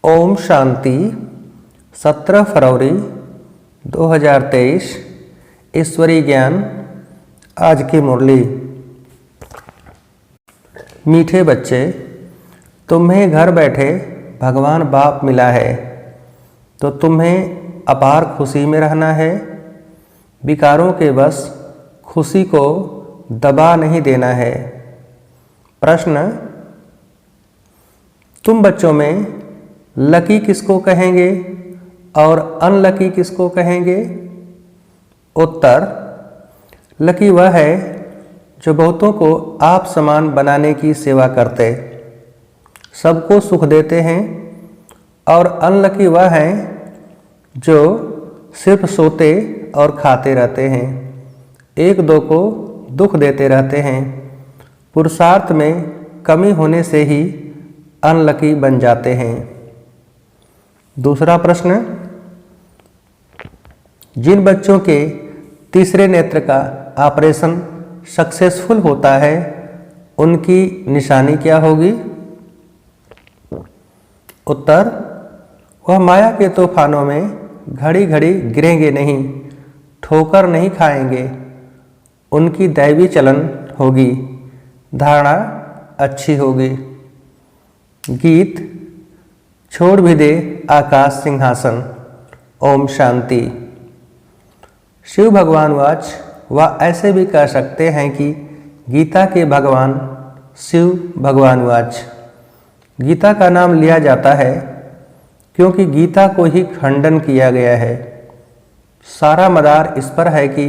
ओम शांति। 17 फरवरी 2023 ईश्वरीय ज्ञान। आज की मुरली। मीठे बच्चे, तुम्हें घर बैठे भगवान बाप मिला है तो तुम्हें अपार खुशी में रहना है। विकारों के बस खुशी को दबा नहीं देना है। प्रश्न, तुम बच्चों में लकी किसको कहेंगे और अनलकी किसको कहेंगे? उत्तर, लकी वह है जो बहुतों को आप समान बनाने की सेवा करते, सबको सुख देते हैं, और अनलकी वह है जो सिर्फ सोते और खाते रहते हैं, एक दो को दुख देते रहते हैं। पुरुषार्थ में कमी होने से ही अनलकी बन जाते हैं। दूसरा प्रश्न, जिन बच्चों के तीसरे नेत्र का ऑपरेशन सक्सेसफुल होता है उनकी निशानी क्या होगी? उत्तर, वह माया के तूफानों में घड़ी घड़ी गिरेंगे नहीं, ठोकर नहीं खाएंगे, उनकी दैवी चलन होगी, धारणा अच्छी होगी। गीत, छोड़ भी दे आकाश सिंहासन। ओम शांति। शिव भगवान वाच, वह ऐसे भी कह सकते हैं कि गीता के भगवान शिव भगवान वाच। गीता का नाम लिया जाता है क्योंकि गीता को ही खंडन किया गया है। सारा मदार इस पर है कि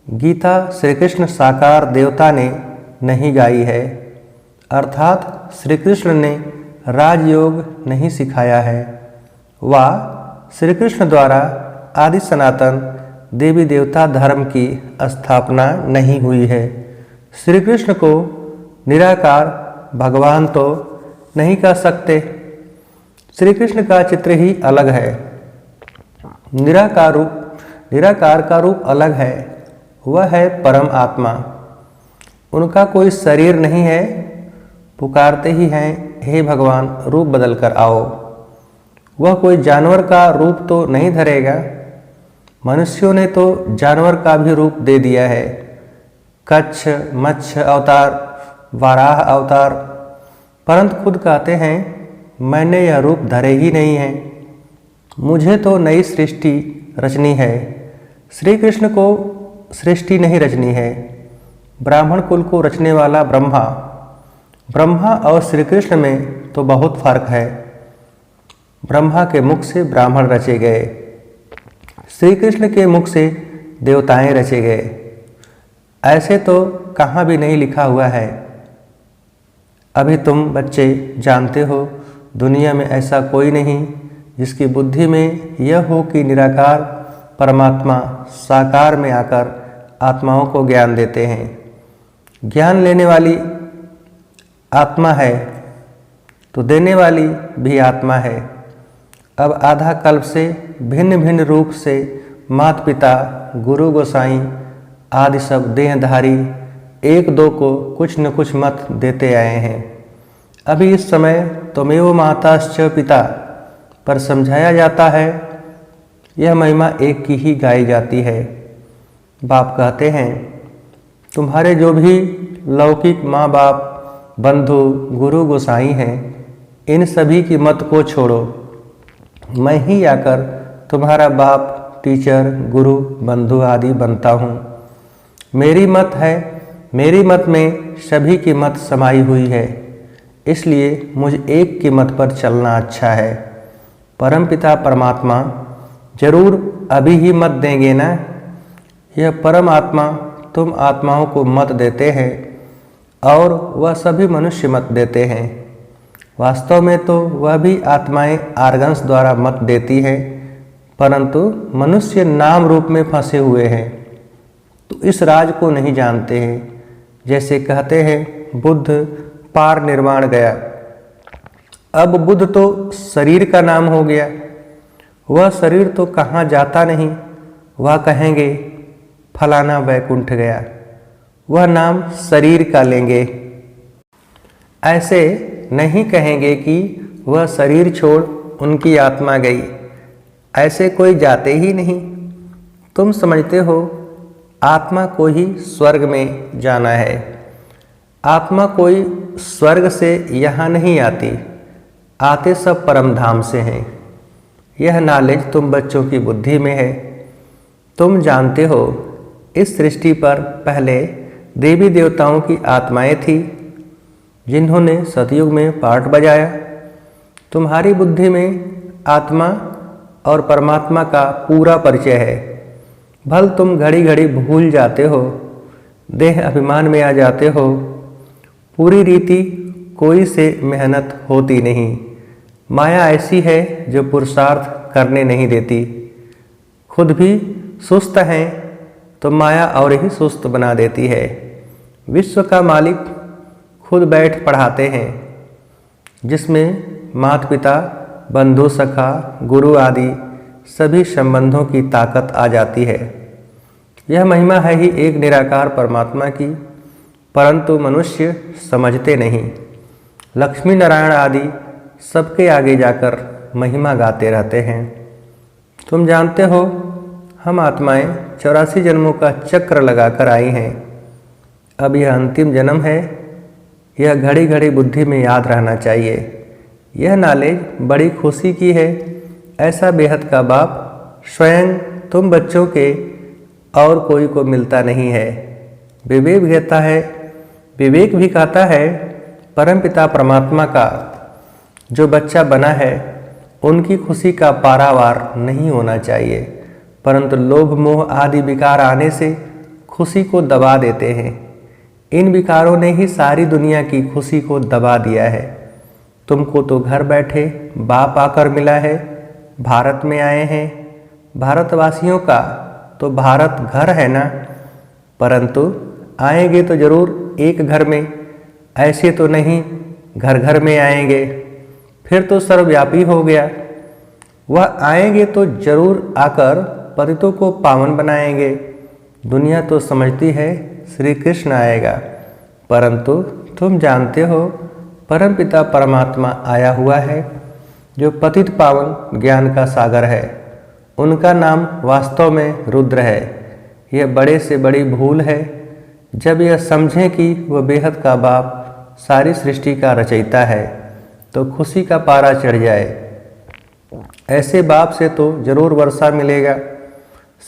गीता श्री कृष्ण साकार देवता ने नहीं गाई है, अर्थात श्री कृष्ण ने राजयोग नहीं सिखाया है। वह श्री कृष्ण द्वारा आदि सनातन देवी देवता धर्म की स्थापना नहीं हुई है। श्री कृष्ण को निराकार भगवान तो नहीं कह सकते। श्री कृष्ण का चित्र ही अलग है। निराकार का रूप अलग है। वह है परम आत्मा। उनका कोई शरीर नहीं है। पुकारते ही हैं, हे भगवान रूप बदल कर आओ। वह कोई जानवर का रूप तो नहीं धरेगा। मनुष्यों ने तो जानवर का भी रूप दे दिया है। कच्छ, मत्स्य अवतार, वाराह अवतार, परंतु खुद कहते हैं मैंने यह रूप धरे ही नहीं है, मुझे तो नई सृष्टि रचनी है। श्री कृष्ण को सृष्टि नहीं रचनी है। ब्राह्मण कुल को रचने वाला ब्रह्मा और श्री कृष्ण में तो बहुत फर्क है। ब्रह्मा के मुख से ब्राह्मण रचे गए, श्री कृष्ण के मुख से देवताएं रचे गए। ऐसे तो कहाँ भी नहीं लिखा हुआ है। अभी तुम बच्चे जानते हो दुनिया में ऐसा कोई नहीं जिसकी बुद्धि में यह हो कि निराकार परमात्मा साकार में आकर आत्माओं को ज्ञान देते हैं। ज्ञान लेने वाली आत्मा है तो देने वाली भी आत्मा है। अब आधा कल्प से भिन्न भिन्न रूप से माता पिता, गुरु गोसाई आदि सब देहधारी एक दो को कुछ न कुछ मत देते आए हैं। अभी इस समय त्वमेव माताश्च पिता पर समझाया जाता है। यह महिमा एक की ही गाई जाती है। बाप कहते हैं तुम्हारे जो भी लौकिक माँ बाप, बंधु, गुरु गोसाई हैं, इन सभी की मत को छोड़ो। मैं ही आकर तुम्हारा बाप, टीचर, गुरु, बंधु आदि बनता हूँ। मेरी मत है, मेरी मत में सभी की मत समाई हुई है, इसलिए मुझ एक की मत पर चलना अच्छा है। परमपिता परमात्मा जरूर अभी ही मत देंगे ना। यह परम आत्मा तुम आत्माओं को मत देते हैं और वह सभी मनुष्य मत देते हैं। वास्तव में तो वह भी आत्माएं आर्गन्स द्वारा मत देती है, परंतु मनुष्य नाम रूप में फंसे हुए हैं तो इस राज को नहीं जानते हैं। जैसे कहते हैं बुद्ध पार निर्वाण गया। अब बुद्ध तो शरीर का नाम हो गया। वह शरीर तो कहाँ जाता नहीं। वह कहेंगे फलाना वैकुंठ गया, वह नाम शरीर का लेंगे। ऐसे नहीं कहेंगे कि वह शरीर छोड़ उनकी आत्मा गई, ऐसे कोई जाते ही नहीं। तुम समझते हो आत्मा को ही स्वर्ग में जाना है। आत्मा कोई स्वर्ग से यहाँ नहीं आती, आते सब परम धाम से हैं। यह नॉलेज तुम बच्चों की बुद्धि में है। तुम जानते हो इस सृष्टि पर पहले देवी देवताओं की आत्माएं थी, जिन्होंने सतयुग में पार्ट बजाया। तुम्हारी बुद्धि में आत्मा और परमात्मा का पूरा परिचय है। भल तुम घड़ी घड़ी भूल जाते हो, देह अभिमान में आ जाते हो। पूरी रीति कोई से मेहनत होती नहीं। माया ऐसी है जो पुरुषार्थ करने नहीं देती। खुद भी सुस्त हैं तो माया और ही सुस्त बना देती है। विश्व का मालिक खुद बैठ पढ़ाते हैं, जिसमें माता पिता, बंधु, सखा, गुरु आदि सभी संबंधों की ताकत आ जाती है। यह महिमा है ही एक निराकार परमात्मा की, परंतु मनुष्य समझते नहीं। लक्ष्मी नारायण आदि सबके आगे जाकर महिमा गाते रहते हैं। तुम जानते हो हम आत्माएं 84 जन्मों का चक्र लगाकर आई हैं। अब यह अंतिम जन्म है। यह घड़ी घड़ी बुद्धि में याद रहना चाहिए। यह नॉलेज बड़ी खुशी की है। ऐसा बेहद का बाप स्वयं तुम बच्चों के और कोई को मिलता नहीं है। विवेक भी कहता है परमपिता परमात्मा का जो बच्चा बना है उनकी खुशी का पारावार नहीं होना चाहिए, परंतु लोभ मोह आदि विकार आने से खुशी को दबा देते हैं। इन विकारों ने ही सारी दुनिया की खुशी को दबा दिया है। तुमको तो घर बैठे बाप आकर मिला है, भारत में आए हैं। भारतवासियों का तो भारत घर है ना, परंतु आएंगे तो जरूर एक घर में, ऐसे तो नहीं घर घर में आएंगे, फिर तो सर्वव्यापी हो गया। वह आएंगे तो जरूर आकर पतितों को पावन बनाएंगे। दुनिया तो समझती है श्री कृष्ण आएगा, परंतु तुम जानते हो परमपिता परमात्मा आया हुआ है, जो पतित पावन ज्ञान का सागर है। उनका नाम वास्तव में रुद्र है। यह बड़े से बड़ी भूल है जब यह समझें कि वह बेहद का बाप सारी सृष्टि का रचयिता है, तो खुशी का पारा चढ़ जाए। ऐसे बाप से तो जरूर वर्षा मिलेगा,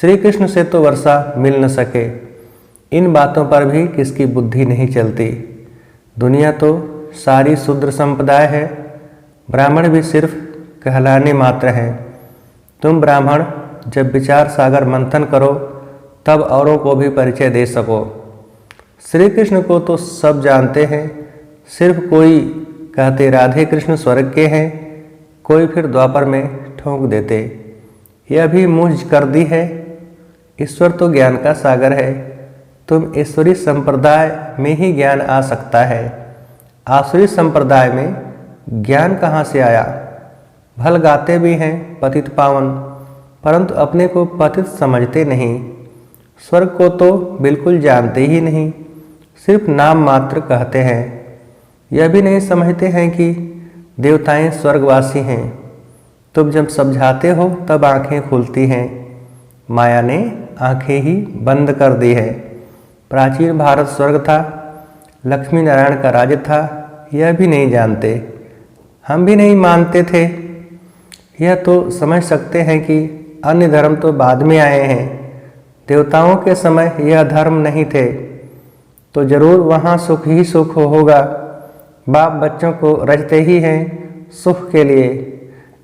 श्री कृष्ण से तो वर्षा मिल न सके। इन बातों पर भी किसकी बुद्धि नहीं चलती। दुनिया तो सारी शूद्र संप्रदाय है, ब्राह्मण भी सिर्फ कहलाने मात्र हैं। तुम ब्राह्मण जब विचार सागर मंथन करो तब औरों को भी परिचय दे सको। श्री कृष्ण को तो सब जानते हैं, सिर्फ कोई कहते राधे कृष्ण स्वर्ग के हैं, कोई फिर द्वापर में ठोंक देते। यह भी मुझ कर दी है। ईश्वर तो ज्ञान का सागर है। तुम ईश्वरी संप्रदाय में ही ज्ञान आ सकता है। आसुरी संप्रदाय में ज्ञान कहाँ से आया? भल गाते भी हैं पतित पावन, परंतु अपने को पतित समझते नहीं। स्वर्ग को तो बिल्कुल जानते ही नहीं, सिर्फ नाम मात्र कहते हैं। यह भी नहीं समझते हैं कि देवताएं स्वर्गवासी हैं। तुम जब समझाते हो तब आंखें खुलती हैं। माया ने आंखें ही बंद कर दी है। प्राचीन भारत स्वर्ग था, लक्ष्मी नारायण का राज्य था, यह भी नहीं जानते। हम भी नहीं मानते थे। यह तो समझ सकते हैं कि अन्य धर्म तो बाद में आए हैं। देवताओं के समय यह धर्म नहीं थे, तो जरूर वहाँ सुख ही सुख होगा। बाप बच्चों को रचते ही हैं सुख के लिए,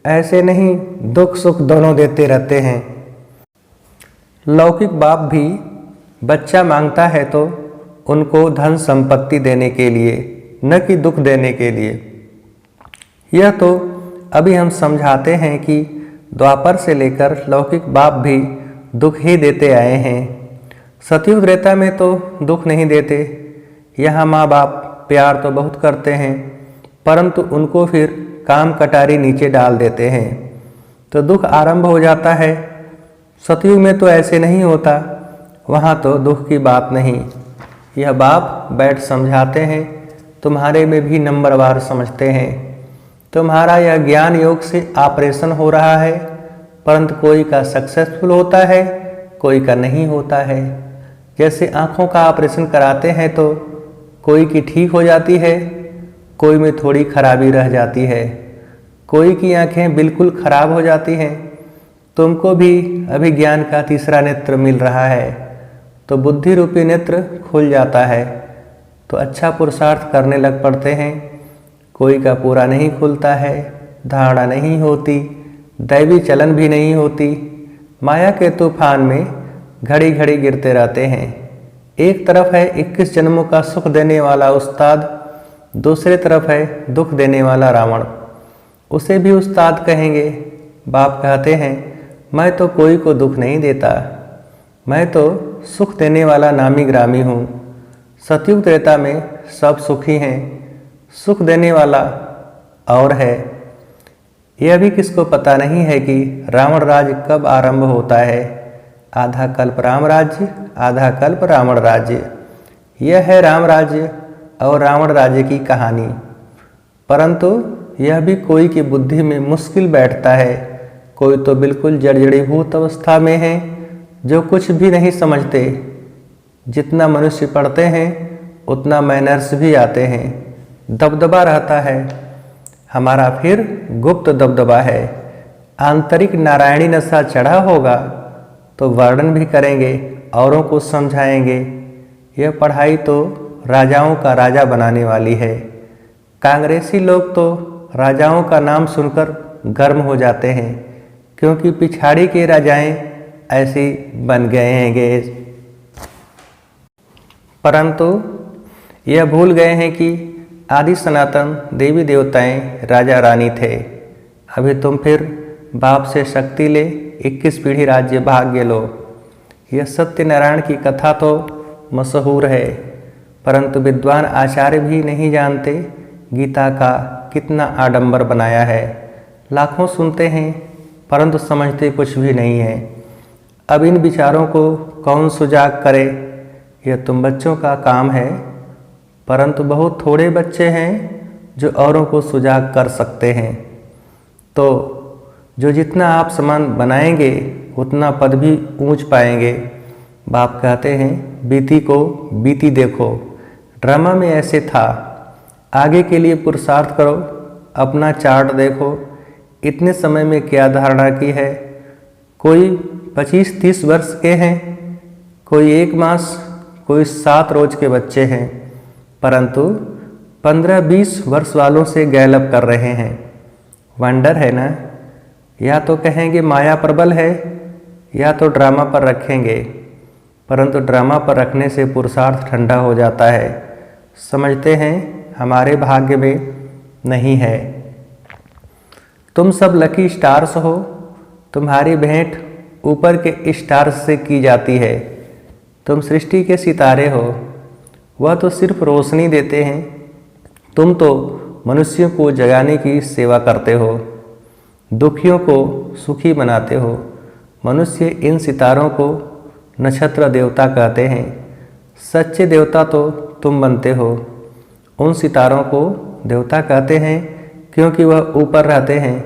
ऐसे नहीं दुख सुख दोनों देते रहते हैं। लौकिक बाप भी बच्चा मांगता है तो उनको धन संपत्ति देने के लिए, न कि दुख देने के लिए। यह तो अभी हम समझाते हैं कि द्वापर से लेकर लौकिक बाप भी दुख ही देते आए हैं। सतयुग त्रेता में तो दुख नहीं देते। यहाँ माँ बाप प्यार तो बहुत करते हैं, परंतु उनको फिर काम कटारी नीचे डाल देते हैं, तो दुख आरंभ हो जाता है। सतयुग में तो ऐसे नहीं होता, वहाँ तो दुख की बात नहीं। यह बाप बैठ समझाते हैं, तुम्हारे में भी नंबरवार समझते हैं। तुम्हारा यह ज्ञान योग से ऑपरेशन हो रहा है, परंतु कोई का सक्सेसफुल होता है, कोई का नहीं होता है। जैसे आँखों का ऑपरेशन कराते हैं तो कोई की ठीक हो जाती है, कोई में थोड़ी खराबी रह जाती है, कोई की आँखें बिल्कुल खराब हो जाती हैं। तुमको भी अभी ज्ञान का तीसरा नेत्र मिल रहा है, तो बुद्धि रूपी नेत्र खुल जाता है, तो अच्छा पुरुषार्थ करने लग पड़ते हैं। कोई का पूरा नहीं खुलता है, धारणा नहीं होती, दैवी चलन भी नहीं होती। माया के तूफान में घड़ी घड़ी गिरते रहते हैं। एक तरफ है 21 जन्मों का सुख देने वाला उस्ताद, दूसरे तरफ है दुख देने वाला रावण। उसे भी उस्ताद कहेंगे। बाप कहते हैं, मैं तो कोई को दुख नहीं देता, मैं तो सुख देने वाला नामी ग्रामी हूँ। सतयुग त्रेता में सब सुखी हैं, सुख देने वाला और है। यह भी किसको पता नहीं है कि रावण राज्य कब आरंभ होता है। आधा कल्प राम राज्य, आधा कल्प रावण राज्य। यह है राम राज्य और रावण राज्य की कहानी। परंतु यह भी कोई की बुद्धि में मुश्किल बैठता है। कोई तो बिल्कुल जड़जड़ीभूत अवस्था में है, जो कुछ भी नहीं समझते। जितना मनुष्य पढ़ते हैं उतना मैनर्स भी आते हैं, दबदबा रहता है। हमारा फिर गुप्त दबदबा है। आंतरिक नारायणी नशा चढ़ा होगा तो वर्णन भी करेंगे, औरों को समझाएंगे। यह पढ़ाई तो राजाओं का राजा बनाने वाली है। कांग्रेसी लोग तो राजाओं का नाम सुनकर गर्म हो जाते हैं, क्योंकि पिछाड़ी के राजाएं ऐसी बन गए हैं। परंतु यह भूल गए हैं कि आदि सनातन देवी देवताएं राजा रानी थे। अभी तुम फिर बाप से शक्ति ले 21 पीढ़ी राज्य भाग्य लो। यह सत्यनारायण की कथा तो मशहूर है, परंतु विद्वान आचार्य भी नहीं जानते गीता का कितना आडंबर बनाया है। लाखों सुनते हैं परंतु समझते कुछ भी नहीं है। अब इन विचारों को कौन सुजाग करे, यह तुम बच्चों का काम है। परंतु बहुत थोड़े बच्चे हैं जो औरों को सुजाग कर सकते हैं। तो जो जितना आप समान बनाएंगे उतना पद भी ऊंच पाएंगे। बाप कहते हैं, बीती को बीती देखो। ड्रामा में ऐसे था। आगे के लिए पुरुषार्थ करो, अपना चार्ट देखो, इतने समय में क्या धारणा की है। कोई 25-30 वर्ष के हैं, कोई 1 मास, कोई 7 रोज के बच्चे हैं, परंतु 15-20 वर्ष वालों से गैलअप कर रहे हैं। वंडर है ना। या तो कहेंगे माया प्रबल है, या तो ड्रामा पर रखेंगे, परंतु ड्रामा पर रखने से पुरुषार्थ ठंडा हो जाता है। समझते हैं हमारे भाग्य में नहीं है। तुम सब लकी स्टार्स हो। तुम्हारी भेंट ऊपर के स्टार्स से की जाती है। तुम सृष्टि के सितारे हो, वह तो सिर्फ रोशनी देते हैं। तुम तो मनुष्यों को जगाने की सेवा करते हो, दुखियों को सुखी बनाते हो। मनुष्य इन सितारों को नक्षत्र देवता कहते हैं। सच्चे देवता तो तुम बनते हो। उन सितारों को देवता कहते हैं क्योंकि वह ऊपर रहते हैं,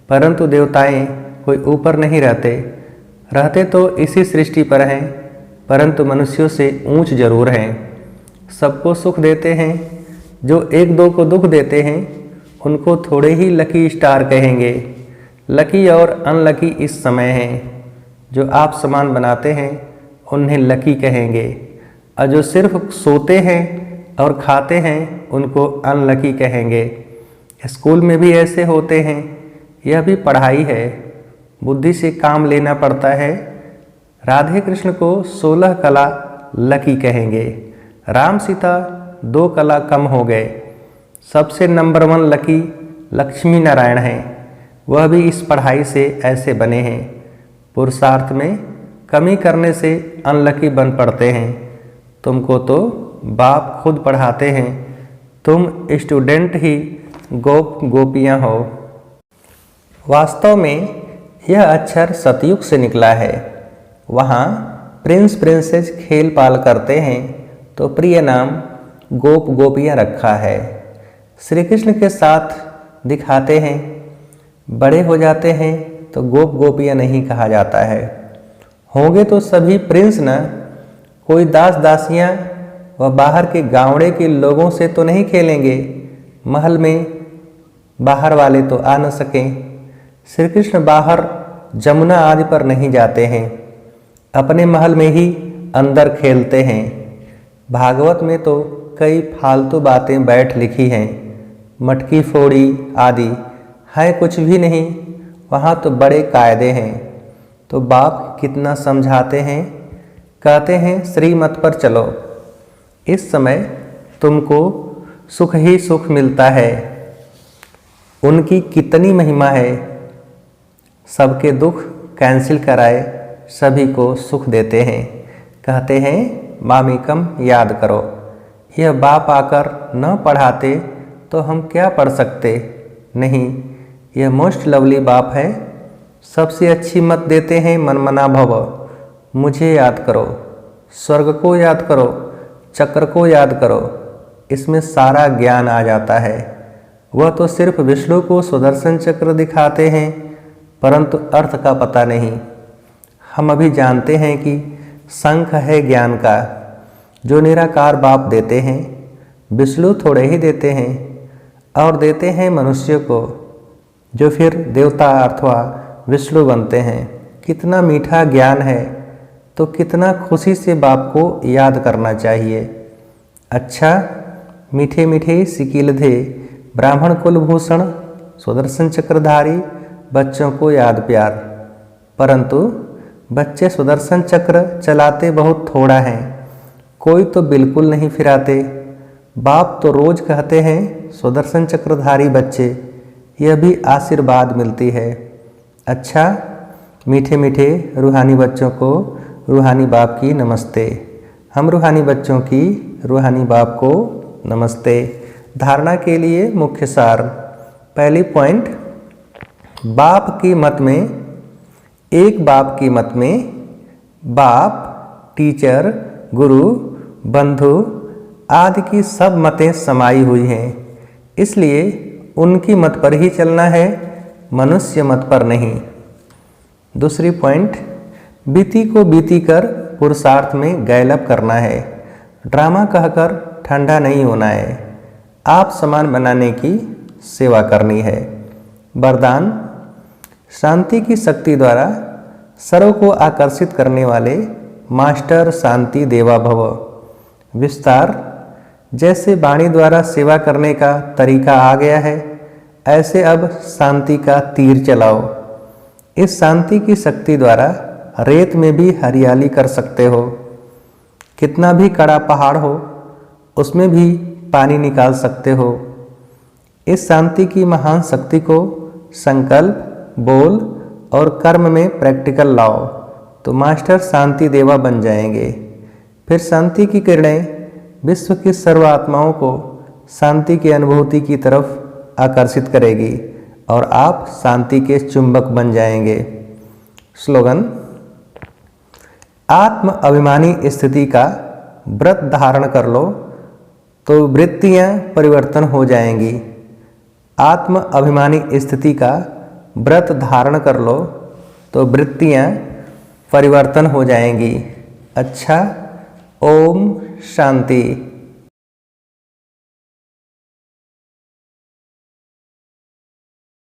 परंतु देवताएं कोई ऊपर नहीं रहते। रहते तो इसी सृष्टि पर हैं, परंतु मनुष्यों से ऊंच जरूर हैं। सबको सुख देते हैं। जो 1-2 को दुख देते हैं उनको थोड़े ही लकी स्टार कहेंगे। लकी और अनलकी इस समय हैं। जो आप समान बनाते हैं उन्हें लकी कहेंगे, और जो सिर्फ सोते हैं और खाते हैं उनको अनलकी कहेंगे। स्कूल में भी ऐसे होते हैं। यह भी पढ़ाई है, बुद्धि से काम लेना पड़ता है। राधे कृष्ण को 16 कला लकी कहेंगे। राम सीता 2 कला कम हो गए। सबसे नंबर 1 लकी लक्ष्मी नारायण हैं। वह भी इस पढ़ाई से ऐसे बने हैं। पुरुषार्थ में कमी करने से अनलकी बन पड़ते हैं। तुमको तो बाप खुद पढ़ाते हैं, तुम स्टूडेंट ही गोप गोपियाँ हो। वास्तव में यह अक्षर सतयुग से निकला है। वहाँ प्रिंस प्रिंसेस खेल पाल करते हैं, तो प्रिय नाम गोप गोपियाँ रखा है। श्री कृष्ण के साथ दिखाते हैं। बड़े हो जाते हैं तो गोप गोपियाँ नहीं कहा जाता है। होंगे तो सभी प्रिंस न, कोई दास दासियाँ व बाहर के गाँवड़े के लोगों से तो नहीं खेलेंगे। महल में बाहर वाले तो आ न सकें। श्री कृष्ण बाहर जमुना आदि पर नहीं जाते हैं, अपने महल में ही अंदर खेलते हैं। भागवत में तो कई फालतू बातें बैठ लिखी हैं, मटकी फोड़ी आदि है कुछ भी नहीं, वहाँ तो बड़े कायदे हैं। तो बाप कितना समझाते हैं, कहते हैं श्रीमत पर चलो, इस समय तुमको सुख ही सुख मिलता है। उनकी कितनी महिमा है, सबके दुख कैंसिल कराए सभी को सुख देते हैं। कहते हैं मामिकम याद करो। यह बाप आकर न पढ़ाते तो हम क्या पढ़ सकते। नहीं, यह मोस्ट लवली बाप है, सबसे अच्छी मत देते हैं मनमना भव। मुझे याद करो, स्वर्ग को याद करो, चक्र को याद करो, इसमें सारा ज्ञान आ जाता है। वह तो सिर्फ विष्णु को सुदर्शन चक्र दिखाते हैं, परंतु अर्थ का पता नहीं। हम अभी जानते हैं कि शंख है ज्ञान का, जो निराकार बाप देते हैं। विष्णु थोड़े ही देते हैं, और देते हैं मनुष्य को, जो फिर देवता अथवा विष्णु बनते हैं। कितना मीठा ज्ञान है, तो कितना खुशी से बाप को याद करना चाहिए। अच्छा, मीठे मीठे सिकिलधे ब्राह्मण कुलभूषण सुदर्शन चक्रधारी बच्चों को याद प्यार, परंतु बच्चे सुदर्शन चक्र चलाते बहुत थोड़ा हैं, कोई तो बिल्कुल नहीं फिराते। बाप तो रोज कहते हैं सुदर्शन चक्रधारी बच्चे, यह भी आशीर्वाद मिलती है। अच्छा, मीठे मीठे रूहानी बच्चों को रूहानी बाप की नमस्ते। हम रूहानी बच्चों की रूहानी बाप को नमस्ते। धारणा के लिए मुख्य सार। पहली पॉइंट, बाप की मत में, एक बाप की मत में बाप, टीचर, गुरु, बंधु आदि की सब मतें समाई हुई हैं, इसलिए उनकी मत पर ही चलना है, मनुष्य मत पर नहीं। दूसरी पॉइंट, बीती को बीती कर पुरुषार्थ में गैलअप करना है, ड्रामा कहकर ठंडा नहीं होना है, आप समान बनाने की सेवा करनी है। वरदान, शांति की शक्ति द्वारा सर्व को आकर्षित करने वाले मास्टर शांति देवा भव। विस्तार, जैसे वाणी द्वारा सेवा करने का तरीका आ गया है, ऐसे अब शांति का तीर चलाओ। इस शांति की शक्ति द्वारा रेत में भी हरियाली कर सकते हो। कितना भी कड़ा पहाड़ हो, उसमें भी पानी निकाल सकते हो। इस शांति की महान शक्ति को संकल्प, बोल और कर्म में प्रैक्टिकल लाओ, तो मास्टर शांति देवा बन जाएंगे। फिर शांति की किरणें विश्व की सर्व आत्माओं को शांति की अनुभूति की तरफ आकर्षित करेगी और आप शांति के चुंबक बन जाएंगे। स्लोगन, आत्म अभिमानी स्थिति का व्रत धारण कर लो तो वृत्तियां परिवर्तन हो जाएंगी। आत्म अभिमानी स्थिति का व्रत धारण कर लो तो वृत्तियां परिवर्तन हो जाएंगी। अच्छा, ओम शांति।